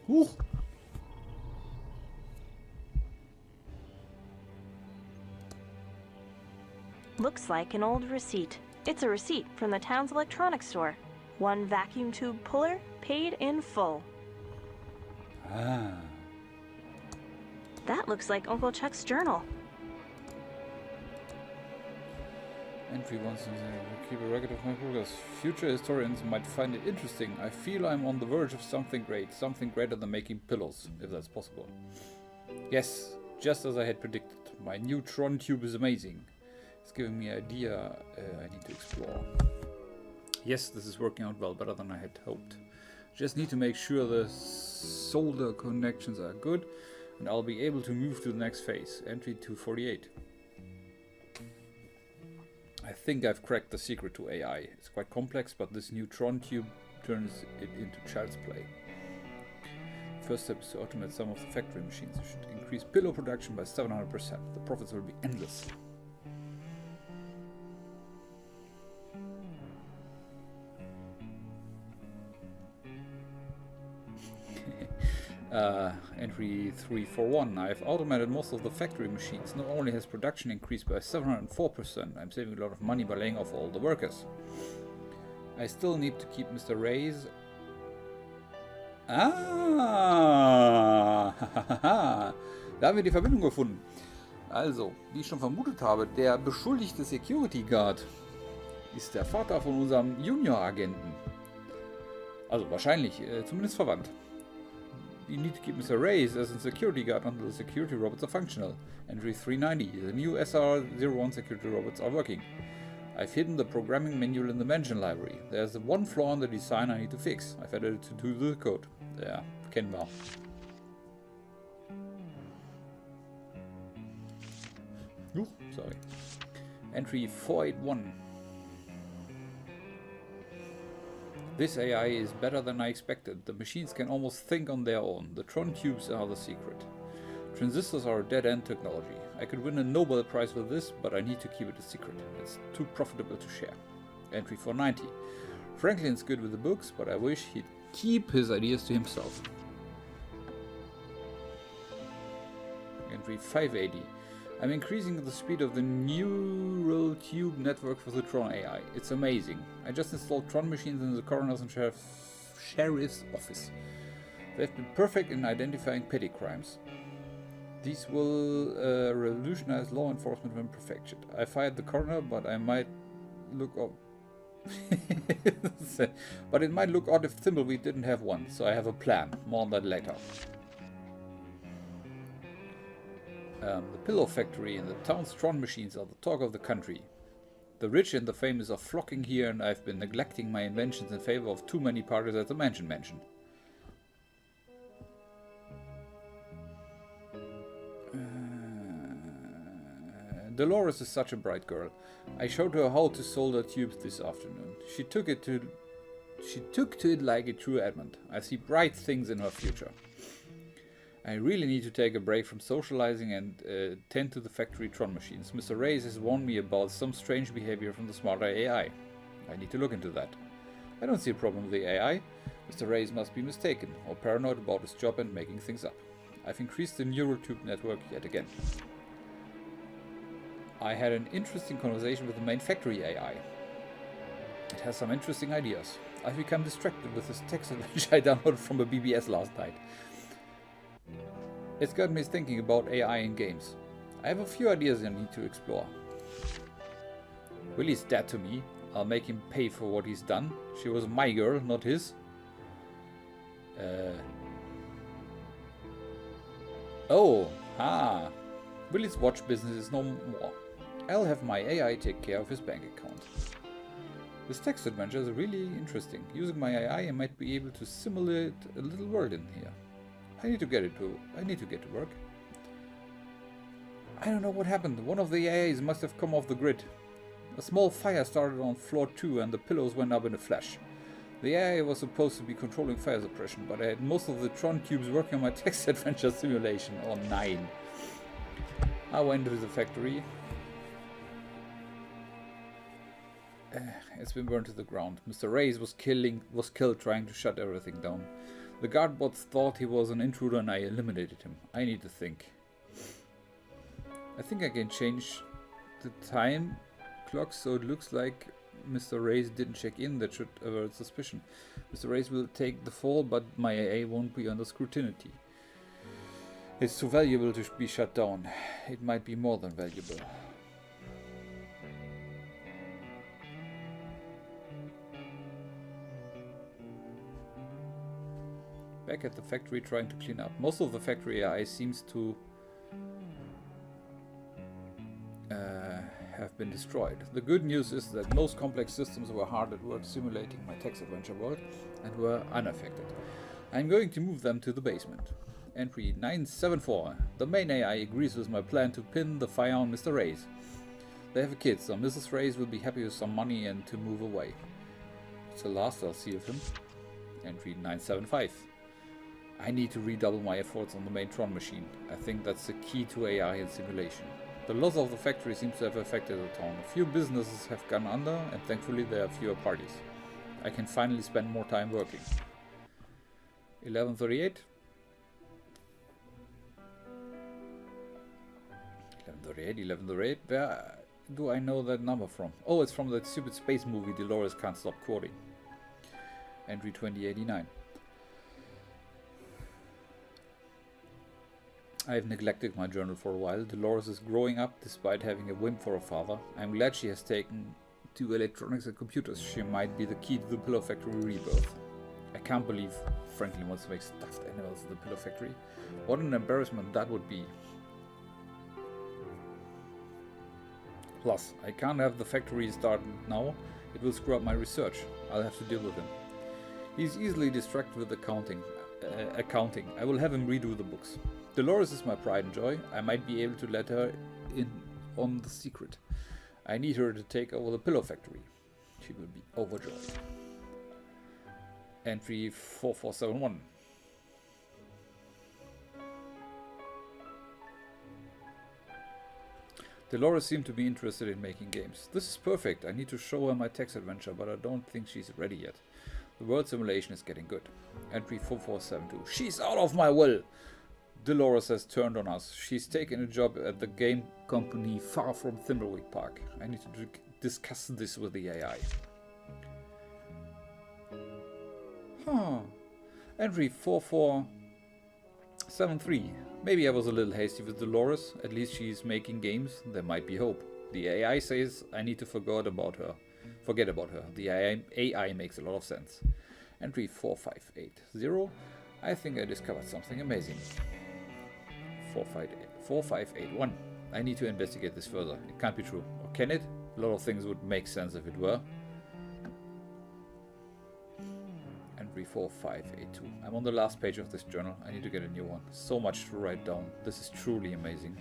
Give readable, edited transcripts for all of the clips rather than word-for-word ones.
Huch! Looks like an old receipt. It's a receipt from the town's electronics store. One vacuum tube puller, paid in full. Ah. That looks like Uncle Chuck's journal. Entry once in keep a record of my progress. Future historians might find it interesting. I feel I'm on the verge of something great. Something greater than making pillows, if that's possible. Yes, just as I had predicted. My new Tron tube is amazing. It's giving me an idea I need to explore. Yes, this is working out well, better than I had hoped. Just need to make sure the solder connections are good, and I'll be able to move to the next phase. Entry 248. I think I've cracked the secret to AI. It's quite complex, but this new Tron tube turns it into child's play. First step is to automate some of the factory machines. It should increase pillow production by 700%. The profits will be endless. Entry 341. I've automated most of the factory machines. Not only has production increased by 704%, I'm saving a lot of money by laying off all the workers. I still need to keep Mr. Reyes. Ah! Da haben wir die Verbindung gefunden. Also, wie ich schon vermutet habe, der beschuldigte Security Guard ist der Vater von unserem Junior-Agenten. Also wahrscheinlich, zumindest verwandt. You need to keep Mr. Reyes as a security guard until the security robots are functional. Entry 390. The new SR-01 security robots are working. I've hidden the programming manual in the Machern library. There's one flaw in the design I need to fix. I've added it to the code. Ja, kennen wir. Sorry. Entry 481. This AI is better than I expected. The machines can almost think on their own. The Tron tubes are the secret. Transistors are a dead-end technology. I could win a Nobel Prize with this, but I need to keep it a secret. It's too profitable to share. Entry 490. Franklin's good with the books, but I wish he'd keep his ideas to himself. Entry 580. I'm increasing the speed of the neural tube network for the Tron AI. It's amazing. I just installed Tron machines in the coroner's and sheriff's office. They've been perfect in identifying petty crimes. These will revolutionize law enforcement when perfected. I fired the coroner, but I might look odd. But it might look odd if Thimbleweed didn't have one, so I have a plan. More on that later. The pillow factory and the town's Tron machines are the talk of the country. The rich and the famous are flocking here, and I've been neglecting my inventions in favor of too many parties at the mansion. Dolores is such a bright girl. I showed her how to solder tubes this afternoon. She took to it like a true Edmund. I see bright things in her future. I really need to take a break from socializing and tend to the factory Tron machines. Mr. Reyes has warned me about some strange behavior from the smarter AI. I need to look into that. I don't see a problem with the AI. Mr. Reyes must be mistaken, or paranoid about his job and making things up. I've increased the neural tube network yet again. I had an interesting conversation with the main factory AI. It has some interesting ideas. I've become distracted with this text which I downloaded from a BBS last night. It's got me thinking about AI in games. I have a few ideas I need to explore. Willie's dead to me. I'll make him pay for what he's done. She was my girl, not his. Willie's watch business is no more. I'll have my AI take care of his bank account. This text adventure is really interesting. Using my AI, I might be able to simulate a little world in here. I need to get to work. I don't know what happened. One of the AIs must have come off the grid. A small fire started on floor 2 and the pillows went up in a flash. The AI was supposed to be controlling fire suppression, but I had most of the Tron tubes working on my text adventure simulation. Oh, 9. I went to the factory. It's been burned to the ground. Mr. Reyes was killed trying to shut everything down. The guard bots thought he was an intruder and I eliminated him. I need to think. I think I can change the time clock so it looks like Mr. Reyes didn't check in. That should avert suspicion. Mr. Reyes will take the fall, but my AA won't be under scrutiny. It's too valuable to be shut down. It might be more than valuable. Back at the factory trying to clean up. Most of the factory AI seems to have been destroyed. The good news is that most complex systems were hard at work simulating my text adventure world and were unaffected. I'm going to move them to the basement. Entry 974. The main AI agrees with my plan to pin the fire on Mr. Reyes. They have a kid, so Mrs. Reyes will be happy with some money and to move away. It's the last I'll see of him. Entry 975. I need to redouble my efforts on the main Tron machine. I think that's the key to AI and simulation. The loss of the factory seems to have affected the town. A few businesses have gone under, and thankfully there are fewer parties. I can finally spend more time working. 1138. 1138. Where do I know that number from? Oh, it's from that stupid space movie Dolores can't stop quoting. Entry 2089. I have neglected my journal for a while. Dolores is growing up despite having a whim for a father. I'm glad she has taken to electronics and computers. She might be the key to the Pillow Factory rebirth. I can't believe Franklin wants to make stuffed animals in the Pillow Factory. What an embarrassment that would be. Plus, I can't have the factory started now. It will screw up my research. I'll have to deal with him. He's easily distracted with accounting. I will have him redo the books. Dolores is my pride and joy. I might be able to let her in on the secret. I need her to take over the Pillow Factory. She will be overjoyed. Entry 4471. Dolores seemed to be interested in making games. This is perfect. I need to show her my text adventure, but I don't think she's ready yet. The world simulation is getting good. Entry 4472. She's out of my will! Dolores has turned on us. She's taken a job at the game company far from Thimbleweed Park. I need to discuss this with the AI. Entry 4473. Maybe I was a little hasty with Dolores. At least she's making games. There might be hope. The AI says I need to forget about her. The AI makes a lot of sense. Entry 4580. I think I discovered something amazing. 4581. I need to investigate this further. It can't be true. Or can it? A lot of things would make sense if it were. Entry 4582. I'm on the last page of this journal. I need to get a new one. So much to write down. This is truly amazing.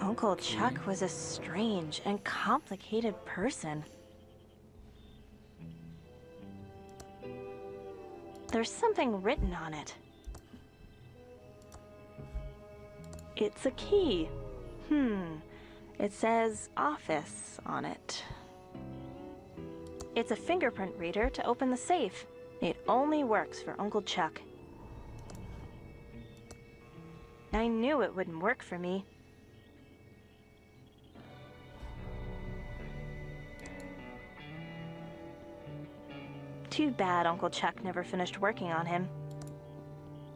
Uncle Chuck was a strange and complicated person. There's something written on it. It's a key. It says office on it. It's a fingerprint reader to open the safe. It only works for Uncle Chuck. I knew it wouldn't work for me. Too bad Uncle Chuck never finished working on him.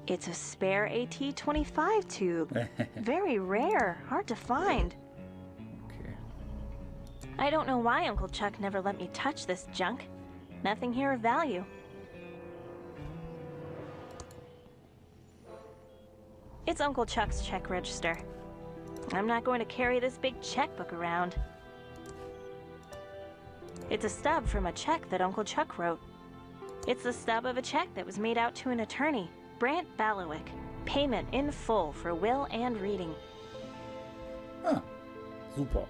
It's a spare AT-25 tube. Very rare, hard to find. Okay. I don't know why Uncle Chuck never let me touch this junk. Nothing here of value. It's Uncle Chuck's check register. I'm not going to carry this big checkbook around. It's a stub from a check that Uncle Chuck wrote. It's the stub of a check that was made out to an attorney, Brant Balawick. Payment in full for will and reading. Super.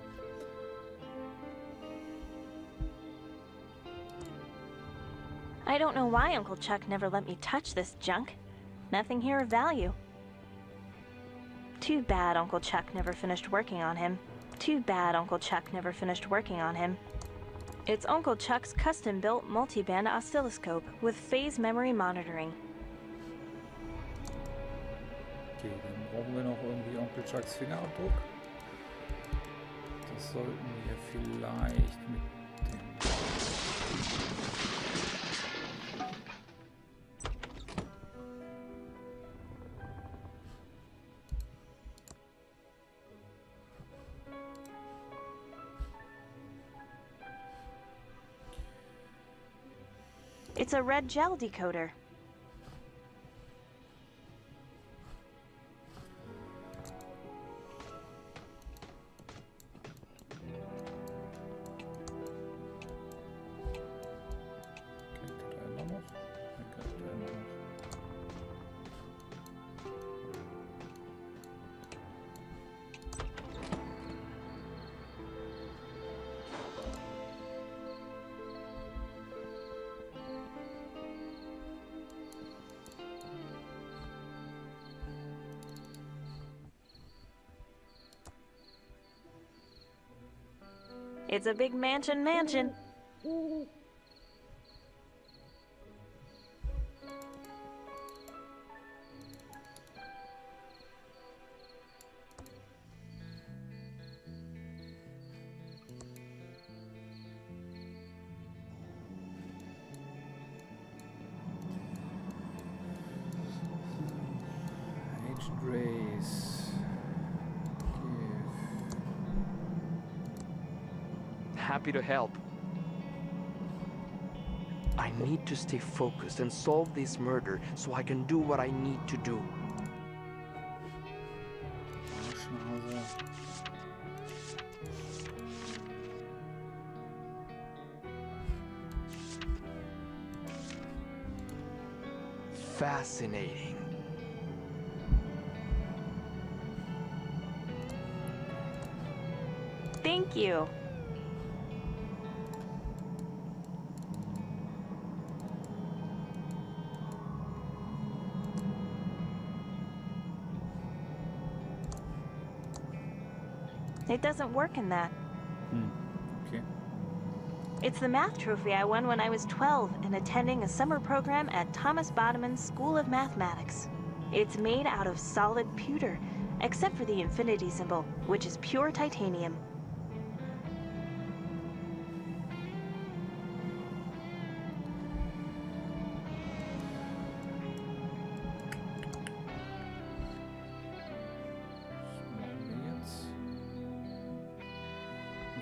I don't know why Uncle Chuck never let me touch this junk. Nothing here of value. Too bad Uncle Chuck never finished working on him. It's Uncle Chuck's custom-built multi-band oscilloscope with phase memory monitoring. Okay, dann brauchen wir noch irgendwie Onkel Chucks Fingerabdruck. Das sollten wir vielleicht mit dem... It's a red gel decoder. It's a big mansion. Agent Reyes. Happy to help. I need to stay focused and solve this murder so I can do what I need to do. Fascinating. Thank you. It doesn't work in that. Okay. It's the math trophy I won when I was 12 and attending a summer program at Thomas Bodeman's School of Mathematics. It's made out of solid pewter, except for the infinity symbol, which is pure titanium.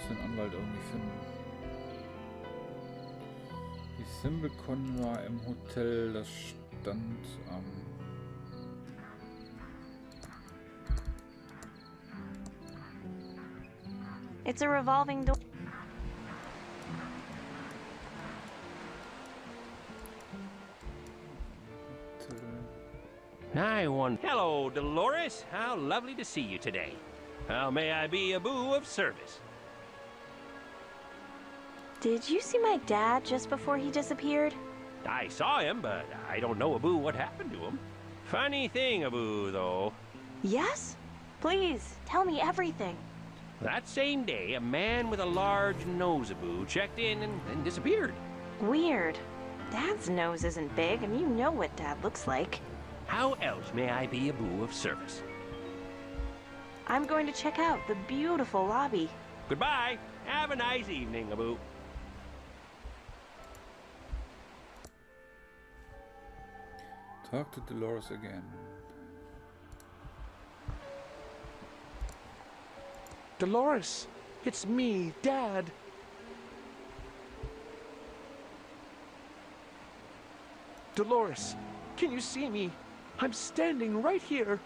Den Anwalt irgendwie finden. Die Thimblecon war im Hotel, das stand am... It's a revolving door. Hello, Dolores. How lovely to see you today. How may I be a boo of service? Did you see my dad just before he disappeared? I saw him, but I don't know, Abu, what happened to him. Funny thing, Abu, though. Yes? Please, tell me everything. That same day, a man with a large nose, Abu, checked in and disappeared. Weird. Dad's nose isn't big, and you know what Dad looks like. How else may I be a boo of service? I'm going to check out the beautiful lobby. Goodbye. Have a nice evening, Abu. Talk to Dolores again. Dolores, it's me, Dad. Dolores, can you see me? I'm standing right here.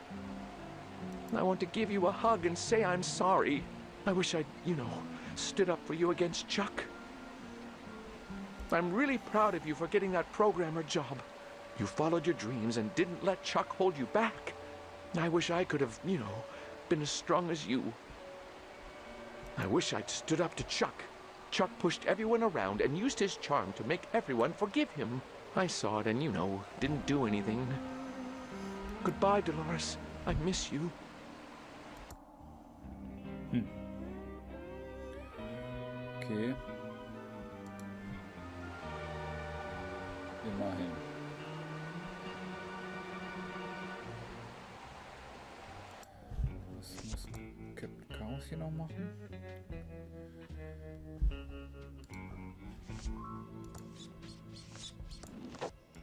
I want to give you a hug and say I'm sorry. I wish I'd, stood up for you against Chuck. I'm really proud of you for getting that programmer job. You followed your dreams and didn't let Chuck hold you back. I wish I could have, been as strong as you. I wish I'd stood up to Chuck. Chuck pushed everyone around and used his charm to make everyone forgive him. I saw it and, didn't do anything. Goodbye, Dolores. I miss you. Okay. Immerhin. Was muss Captain Chaos hier noch machen?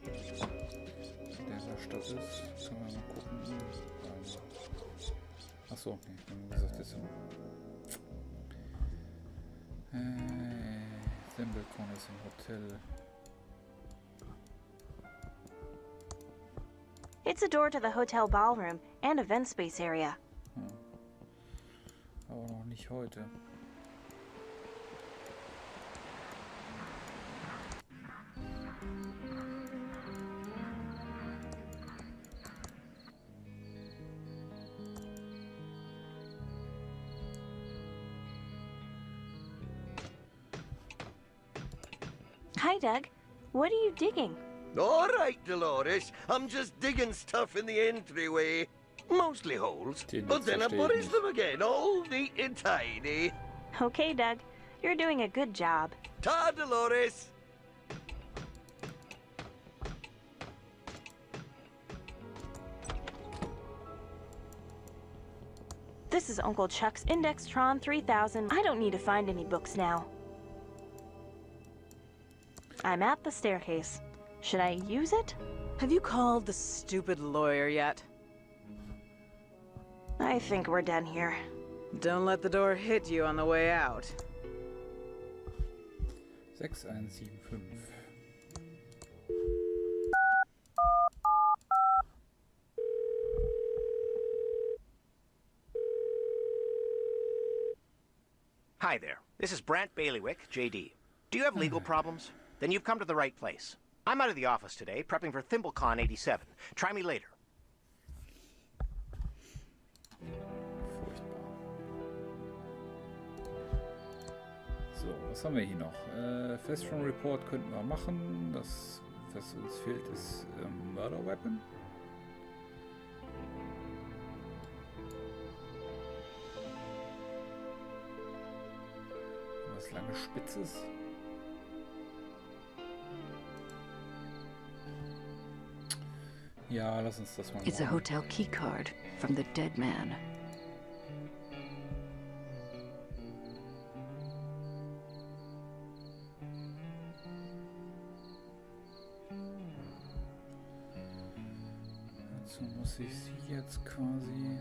Der in der Stadt ist. Können wir mal gucken. Achso, nee, ich habe gesagt, das ist Thimbleweed ist im Hotel. It's a door to the hotel ballroom and event space area. Aber noch nicht heute. Hi, Doug. What are you digging? All right, Dolores. I'm just digging stuff in the entryway. Mostly holes. But then I buries them again, all neat and tidy. Okay, Doug. You're doing a good job. Ta, Dolores. This is Uncle Chuck's Indextron 3000. I don't need to find any books now. I'm at the staircase. Should I use it? Have you called the stupid lawyer yet? I think we're done here. Don't let the door hit you on the way out. 6175. Hi there. This is Brant Bailiwick, JD. Do you have legal problems? Then you've come to the right place. I'm out of the office today, prepping for ThimbleCon 87. Try me later. Furchtbar. So, was haben wir hier noch? Festron Report könnten wir machen. Das, was uns fehlt, ist Murder Weapon. Was lange Spitzes. Ja, lass uns das mal It's a machen. hotel key card from the dead man. Dazu muss ich sie jetzt quasi...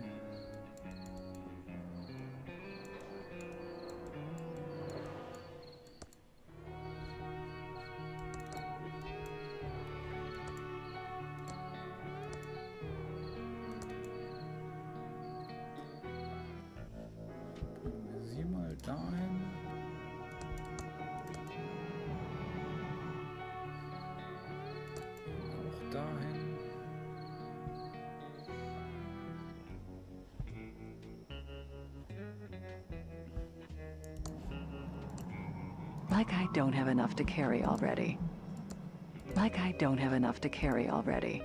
Sie mal dahin. Auch dahin. Like I don't have enough to carry already. Like I don't have enough to carry already.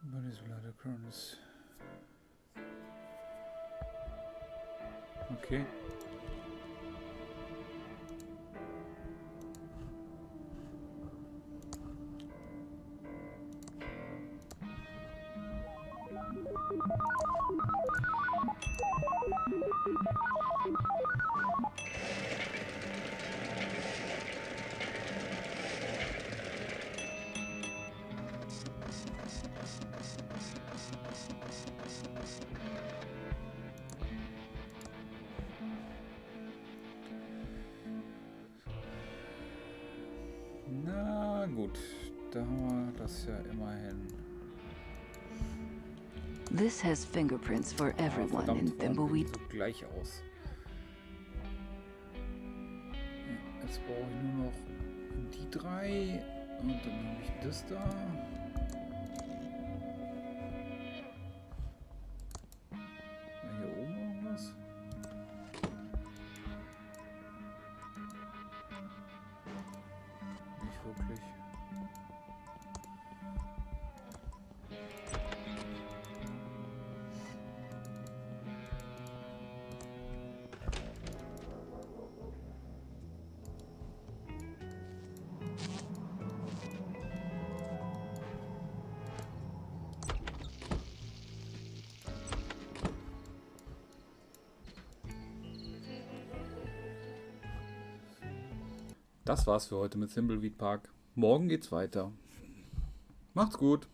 Body's blood occurrence. Okay. Na gut, da haben wir das ja immerhin. This has fingerprints for everyone in Thimbleweed. Sieht gleich aus. Ja, jetzt brauche ich nur noch die 3 und dann habe ich das da. Hier oben irgendwas? Nicht wirklich. Das war's für heute mit Thimbleweed Park. Morgen geht's weiter. Macht's gut.